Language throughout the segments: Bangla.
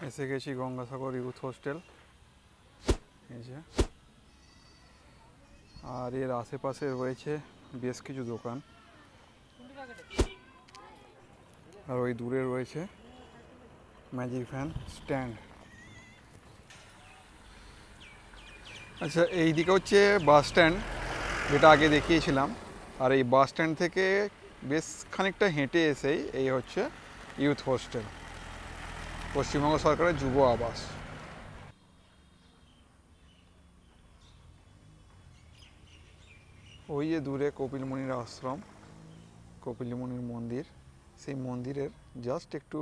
এসে গেছি গঙ্গাসাগর ইউথ হোস্টেল। এই যে, আর এর আশেপাশে রয়েছে বেশ কিছু দোকান, আর ওই দূরে রয়েছে ম্যাজিক ফ্যান স্ট্যান্ড। আচ্ছা, এই দিকে হচ্ছে বাস স্ট্যান্ড, যেটা আগে দেখিয়েছিলাম। আর এই বাস স্ট্যান্ড থেকে বেশ খানিকটা হেঁটে এসেই এই হচ্ছে ইউথ হোস্টেল, পশ্চিমবঙ্গ সরকারের যুব আবাস। ওই যে দূরে কপিল মুনির আশ্রম, কপিল মুনির মন্দির, সেই মন্দিরের জাস্ট একটু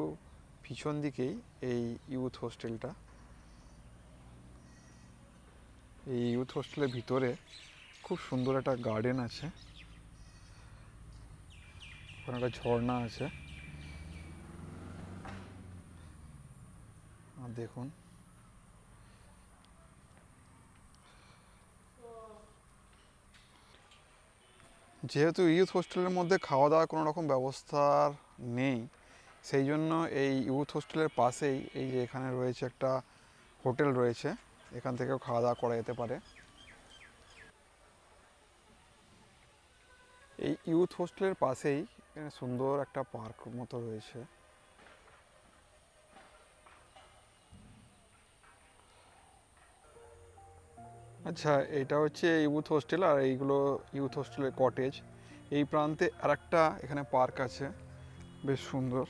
পিছন দিকেই এই ইউথ হোস্টেলটা। এই ইউথ হোস্টেলের ভিতরে খুব সুন্দর একটা গার্ডেন আছে, ওখানে একটা ঝর্ণা আছে। আর দেখুন, যেহেতু ইউথ হোস্টেলের মধ্যে খাওয়া দাওয়ার কোনো রকম ব্যবস্থা নেই, সেই জন্য এই ইউথ হোস্টেলের পাশেই এই যে এখানে রয়েছে একটা হোটেল রয়েছে, এখান থেকেও খাওয়া দাওয়া করা যেতে পারে। এই ইউথ হোস্টেলের পাশেই এখানে সুন্দর একটা পার্ক মতো রয়েছে। আচ্ছা, এটা হচ্ছে ইউথ হোস্টেল, আর এইগুলো ইউথ হোস্টেলের কটেজ। এই প্রান্তে আরেকটা এখানে পার্ক আছে, বেশ সুন্দর,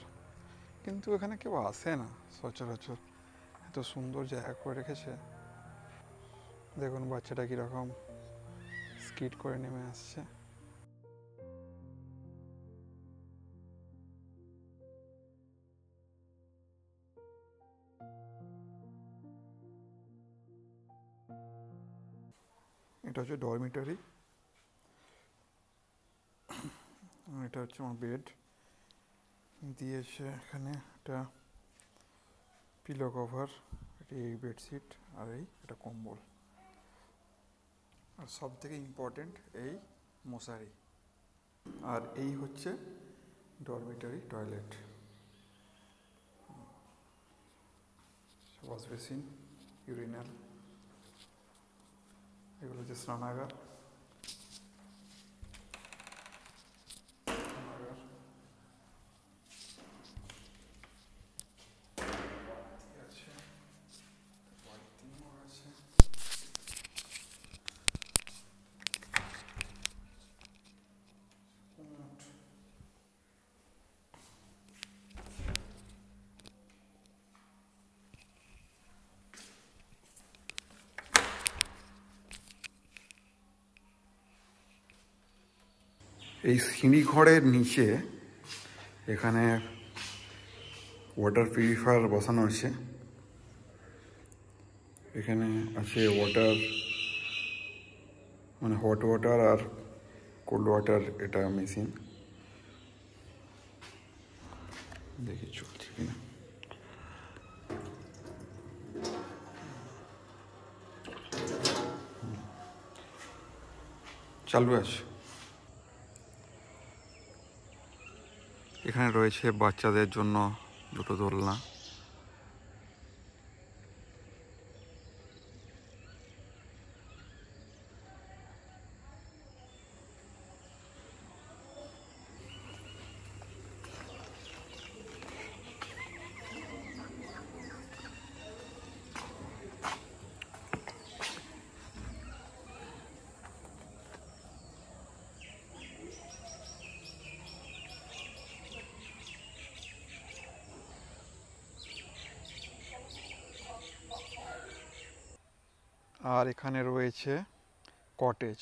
কিন্তু এখানে কেউ আসে না সচরাচর। এত সুন্দর জায়গা করে রেখেছে। দেখুন বাচ্চাটা কীরকম স্কিট করে নেমে আসছে। এটা হচ্ছে ডরমিটরি, এটা হচ্ছে আমার বেড দিয়েছে। এখানে একটা পিলো কভার, এই বেডশিট, আর এই একটা কম্বল, আর সব থেকে ইম্পর্টেন্ট এই মশারি। আর এই হচ্ছে dormitory toilet, wash basin, urinal, এগুলো হচ্ছে স্নানাগার। এই সিঁড়ি ঘরের নিচে এখানে ওয়াটার পিউরিফায়ার বসানো আছে। এখানে আছে ওয়াটার, মানে হট ওয়াটার আর কোল্ড ওয়াটার, এটা মেশিন। দেখি চলছে কিনা। চালু আছে। এখানে রয়েছে বাচ্চাদের জন্য দুটো দোলনা। আর এখানে রয়েছে কটেজ,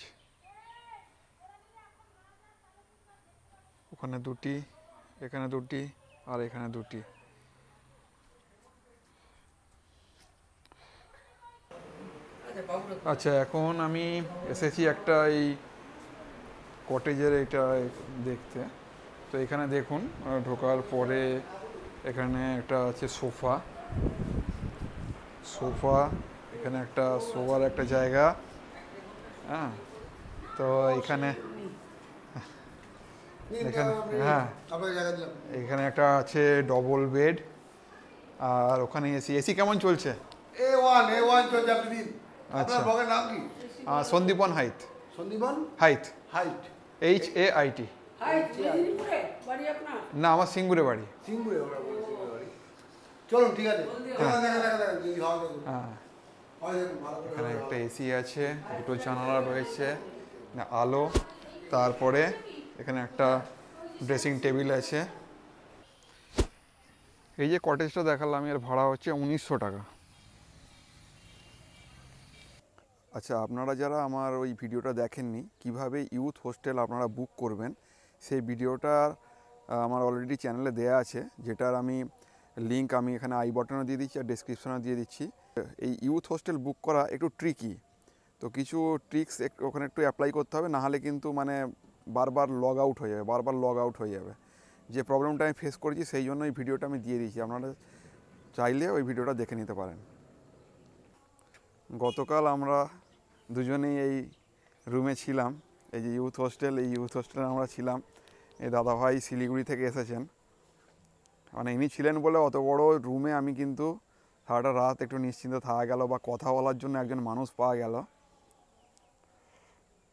ওখানে দুটি, এখানে দুটি, আর এখানে দুটি। আচ্ছা, এখন আমি এসেছি একটা এই কটেজের এটা দেখতে। তো এখানে দেখুন, ঢোকার পরে এখানে একটা আছে সোফা, এখানে একটা শোয়ার একটা জায়গা। হ্যাঁ, তো এখানে এখানে, হ্যাঁ, এখানে একটা আছে ডবল বেড, আর ওখানে এসি এসি কেমন চলছে? A1 চলছে আপনি দিন। আচ্ছা। আপনার ব্লগের নাম কি? Sandipan height. Sandipan height, height. HAIT। না, আমার সিঙ্গুরে বাড়ি। সিঙ্গুরে ওরা বলে সিঙ্গুরে বাড়ি। চলুন ঠিক আছে। দেখা যদি হয় দেখুন। হ্যাঁ, হয় দেখুন ভালো করে। এখানে একটা এসি আছে, দুটো জানালা রয়েছে, আলো, তারপরে এখানে একটা ড্রেসিং টেবিল আছে। এই যে কটেজটা দেখালাম এর ভাড়া হচ্ছে 1900 টাকা। আচ্ছা, আপনারা যারা আমার ওই ভিডিওটা দেখেননি কিভাবে ইউথ হোস্টেল আপনারা বুক করবেন, সেই ভিডিওটা আমার অলরেডি চ্যানেলে দেয়া আছে, যেটার আমি লিঙ্ক আমি এখানে আই বটনে দিয়ে দিচ্ছি আর ডেসক্রিপশনে দিয়ে দিচ্ছি। এই ইউথ হোস্টেল বুক করা একটু ট্রিকি, তো কিছু ট্রিক্স ওখানে একটু অ্যাপ্লাই করতে হবে, নাহলে কিন্তু মানে বারবার লগ আউট হয়ে যাবে। যে প্রবলেমটা আমি ফেস করেছি সেই জন্য এই ভিডিওটা আমি দিয়ে দিয়েছি, আপনারা চাইলে ওই ভিডিওটা দেখে নিতে পারেন। গতকাল আমরা দুজনেই এই রুমে ছিলাম, এই যে ইউথ হোস্টেলে আমরা ছিলাম। এই দাদাভাই শিলিগুড়ি থেকে এসেছেন, মানে ইনি ছিলেন বলে অত বড় রুমে আমি কিন্তু সারাটা রাত একটু নিশ্চিন্তে থাকা গেল, বা কথা বলার জন্য একজন মানুষ পাওয়া গেল।